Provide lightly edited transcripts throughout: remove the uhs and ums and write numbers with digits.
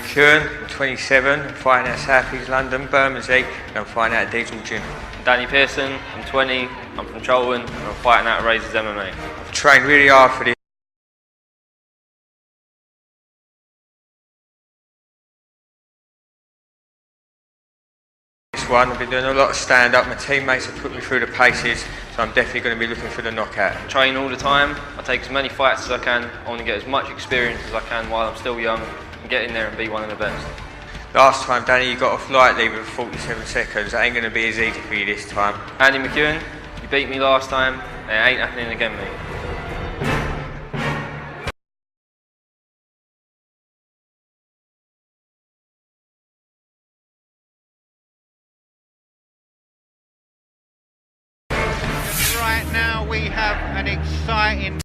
McEWAN, I'm 27, I'm fighting out South East London, Bermondsey, and I'm fighting out Diesel Gym. Danny Pearson, I'm 20, I'm from Cholton, and I'm fighting out Razors MMA. I've trained really hard for this one. I've been doing a lot of stand-up, my teammates have put me through the paces, so I'm definitely going to be looking for the knockout. I train all the time, I take as many fights as I can, I want to get as much experience as I can while I'm still young, and get in there and be one of the best. Last time, Danny, you got off lightly with 47 seconds. That ain't going to be as easy for you this time. Andy McEWAN, you beat me last time, and it ain't happening again, mate. Right now we have an exciting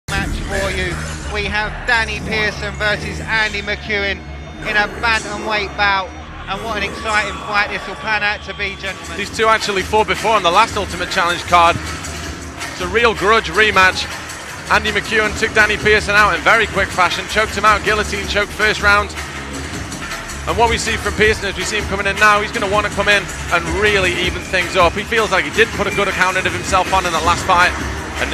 match for you. We have Danny Pearson versus Andy McEWAN in a bantamweight bout, and what an exciting fight this will pan out to be, gentlemen. These two actually fought before on the last Ultimate Challenge card. It's a real grudge rematch. Andy McEWAN took Danny Pearson out in very quick fashion, choked him out, guillotine choke first round. And what we see from Pearson as we see him coming in now, he's going to want to come in and really even things up. He feels like he did put a good account of himself on in the last fight, and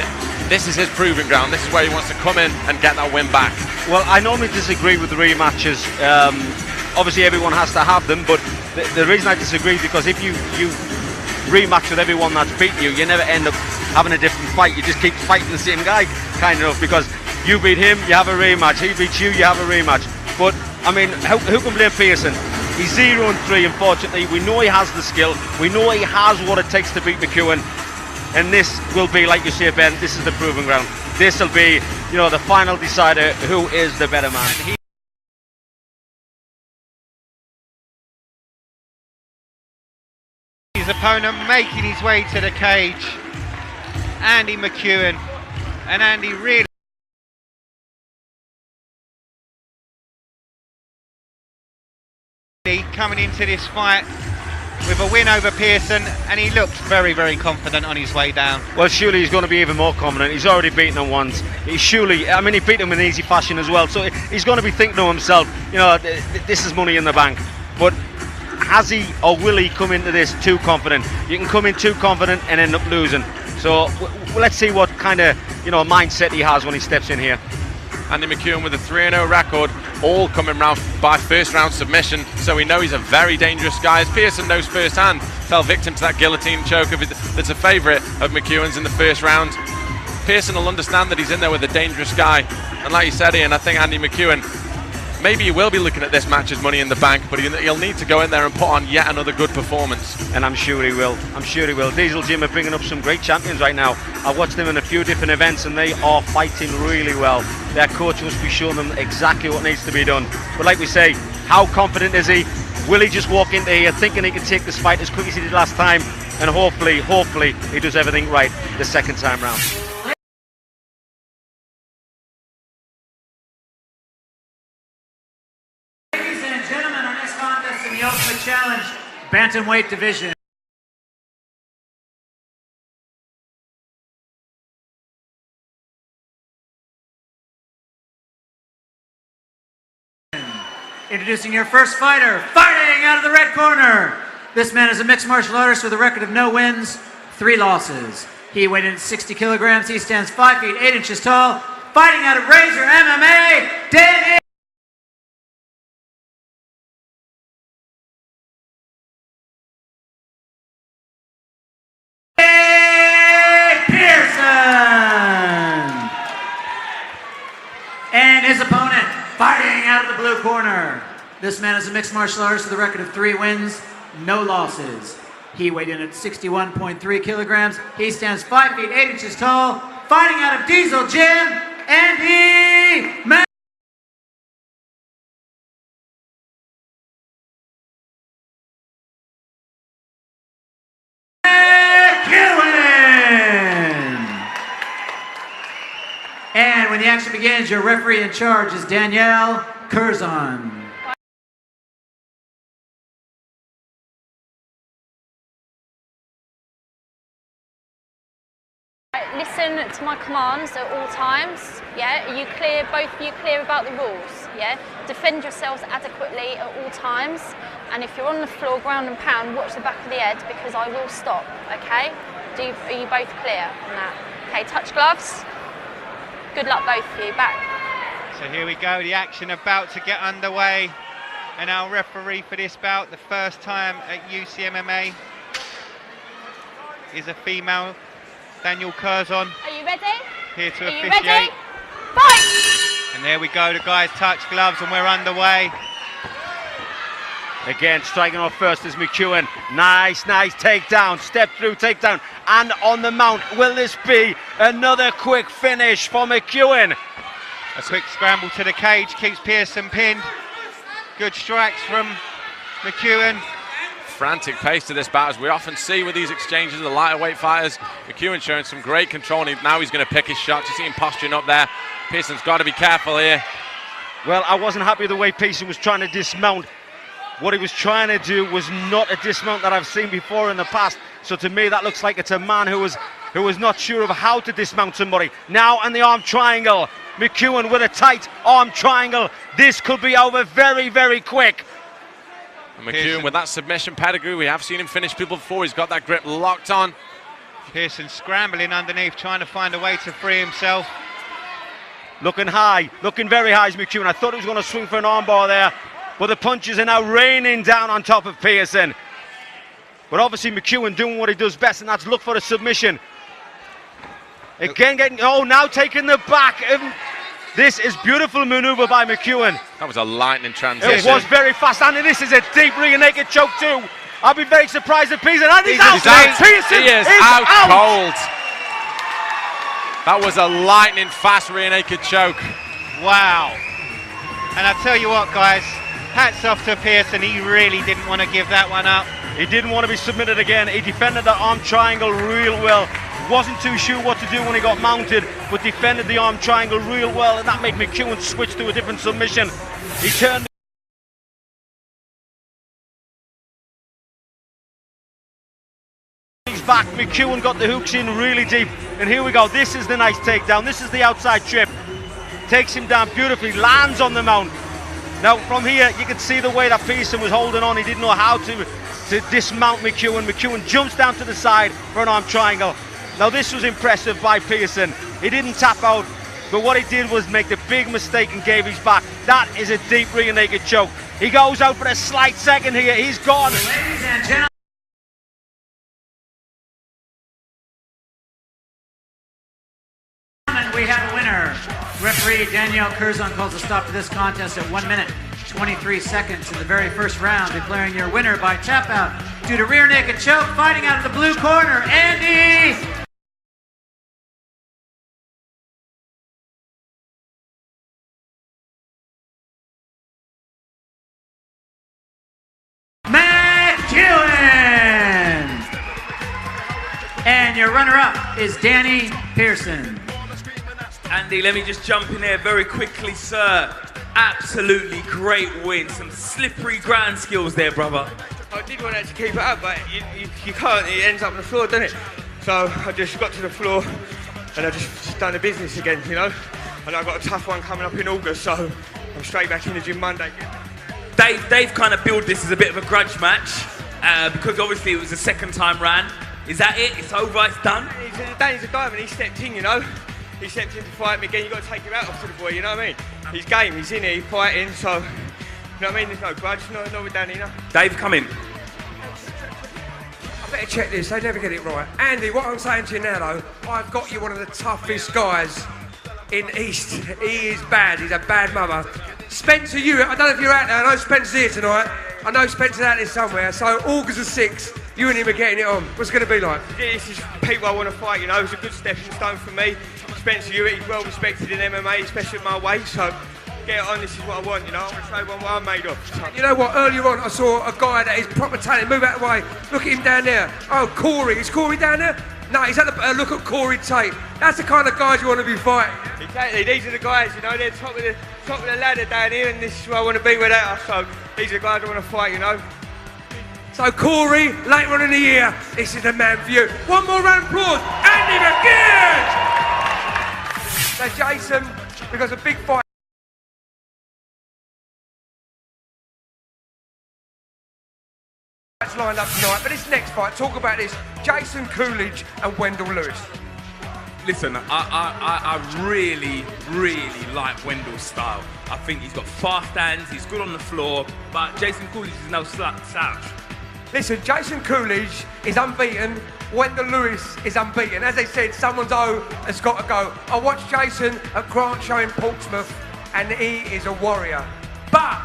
this is his proving ground. This is where he wants to come in and get that win back. Well, I normally disagree with the rematches. Obviously everyone has to have them, but the reason I disagree is because if you rematch with everyone that's beaten you, you never end up having a different fight. You just keep fighting the same guy, kind of, because you beat him, you have a rematch. He beats you, you have a rematch. But I mean, who can blame Pearson? He's 0-3, unfortunately. We know he has the skill. We know he has what it takes to beat McEWAN. And this will be, like you say, Ben, this is the proving ground. This will be, you know, the final decider who is the better man. His opponent making his way to the cage, Andy McEWAN, and Andy really coming into this fight with a win over Pearson, and he looked very, very confident on his way down. Well, surely he's going to be even more confident. He's already beaten him once. He beat him in easy fashion as well, so he's going to be thinking to himself, you know, this is money in the bank. But has he or will he come into this too confident? You can come in too confident and end up losing. So let's see what kind of, you know, mindset he has when he steps in here. Andy McEWAN with a 3-0 record, all coming round by first round submission, so we know he's a very dangerous guy. As Pearson knows firsthand, fell victim to that guillotine choke that's a favourite of McEwan's in the first round. Pearson will understand that he's in there with a dangerous guy, and like you said, Ian, I think Andy McEWAN, maybe he will be looking at this match as money in the bank, but he'll need to go in there and put on yet another good performance. And I'm sure he will. I'm sure he will. Diesel Gym are bringing up some great champions right now. I've watched them in a few different events and they are fighting really well. Their coach must be showing them exactly what needs to be done. But like we say, how confident is he? Will he just walk into here thinking he can take this fight as quick as he did last time? And hopefully he does everything right the second time round. The Ultimate Challenge Bantamweight division. Introducing your first fighter, fighting out of the red corner. This man is a mixed martial artist with a record of no wins, 3 losses. He weighed in at 60 kilograms. He stands 5 feet 8 inches tall. Fighting out of Razor MMA, Danny and his opponent, fighting out of the blue corner. This man is a mixed martial artist with a record of 3 wins, no losses. He weighed in at 61.3 kilograms. He stands 5 feet 8 inches tall. Fighting out of Diesel Gym, Andy McEWAN. And when the action begins, your referee in charge is Danielle Curzon. Listen stick to my commands at all times. Yeah, are you clear? Both of you clear about the rules? Yeah, defend yourselves adequately at all times. And if you're on the floor, ground and pound, watch the back of the head because I will stop. Okay? Are you both clear on that? Okay, touch gloves. Good luck, both of you. Back. So here we go. The action about to get underway, and our referee for this bout, the first time at UCMMA, is a female, Daniel Curzon. Are you ready? Here to Are you officiate. ready? Fight! And there we go, the guys touch gloves and we're underway. Again, striking off first is McEwan. Nice takedown. Step through takedown. And on the mount. Will this be another quick finish for McEwan? A quick scramble to the cage, keeps Pearson pinned. Good strikes from McEwan. Frantic pace to this bout, as we often see with these exchanges of the lighter weight fighters. McEwan showing some great control, and now he's going to pick his shots. You see him posturing up there. Pearson's got to be careful here. Well, I wasn't happy with the way Pearson was trying to dismount. What he was trying to do was not a dismount that I've seen before in the past. So to me, that looks like it's a man who was not sure of how to dismount somebody. Now in the arm triangle. McEwan with a tight arm triangle. This could be over very, very quick. And McEwan with that submission pedigree, we have seen him finish people before. He's got that grip locked on. Pearson scrambling underneath, trying to find a way to free himself. Looking high, looking very high is McEwan. I thought he was going to swing for an armbar there, but the punches are now raining down on top of Pearson. But obviously McEwan doing what he does best, and that's look for a submission. Again getting, now taking the back. This is beautiful maneuver by McEwan. That was a lightning transition. It was very fast, and this is a deep rear naked choke too. I'll be very surprised if Pearson, and he's out. Pearson he is out cold. That was a lightning fast rear naked choke. Wow. And I tell you what, guys, hats off to Pearson. He really didn't want to give that one up. He didn't want to be submitted again. He defended the arm triangle real well. Wasn't too sure what to do when he got mounted, but defended the arm triangle real well, and that made McEwan switch to a different submission. He turned his back. McEwan got the hooks in really deep, and here we go. This is the nice takedown. This is the outside trip. Takes him down beautifully, lands on the mount. Now from here you can see the way that Pearson was holding on. He didn't know how to dismount McEwan. McEwan jumps down to the side for an arm triangle. Now this was impressive by Pearson. He didn't tap out, but what he did was make the big mistake and gave his back. That is a deep rear naked choke. He goes out for a slight second here. He's gone. Ladies and gentlemen, we have a winner. Referee Danielle Curzon calls a stop to this contest at 1 minute 23 seconds in the very first round, declaring your winner by tap out due to rear naked choke. Fighting out of the blue corner, Andy McEwan. And your runner-up is Danny Pearson. Andy, let me just jump in there very quickly, sir. Absolutely great win. Some slippery ground skills there, brother. I did want to keep it up, but you can't. It ends up on the floor, doesn't it? So I just got to the floor and I just done the business again, you know? And I've got a tough one coming up in August, so I'm straight back in the gym Monday. Dave kind of billed this as a bit of a grudge match because obviously it was the second time round. Is that it? It's over, it's done? Danny's a diamond, he stepped in, you know? He stepped in to fight me again. You've got to take him out to the boy, you know what I mean? He's game, he's in here, he's fighting, so, you know what I mean? There's no grudge, not with Danny, you know? Dave, come in. I better check this, they never get it right. Andy, what I'm saying to you now, though, I've got you one of the toughest guys in East. He is bad, he's a bad mother. Spencer, I don't know if you're out there, I know Spencer's here tonight. I know Spencer's out there somewhere, so August the 6th, you and him are getting it on. What's it going to be like? This is people I want to fight, you know, it's a good stepping stone for me. Spencer Hewitt, he's well respected in MMA, especially at my weight, so get it on, this is what I want, you know, I want to show what I'm made of. So. You know what, earlier on I saw a guy that is proper talent, move out of the way, look at him down there. Oh, Corey, is Corey down there? No, he's at the, look at Corey Tate. That's the kind of guys you want to be fighting. Exactly, these are the guys, you know, they're top of the ladder down here, and this is where I want to be with that, so these are the guys I want to fight, you know. So Corey, later on in the year, this is the man for you. One more round of applause, Andy McEwan! So Jason, we've got a big fight lined up tonight, but this next fight, talk about this, Jason Coolidge and Wendell Lewis. Listen, I really, really like Wendell's style. I think he's got fast hands, he's good on the floor, but Jason Coolidge is no slouch. Listen, Jason Coolidge is unbeaten, Wendell Lewis is unbeaten. As they said, someone's O has got to go. I watched Jason at Grant Show in Portsmouth, and he is a warrior. But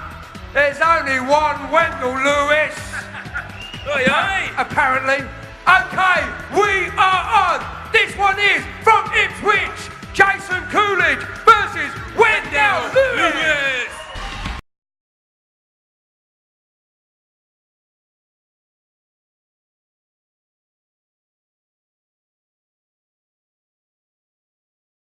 there's only one Wendell Lewis. Apparently. Okay, we are on. This one is from Ipswich. Jason Coolidge versus Wendell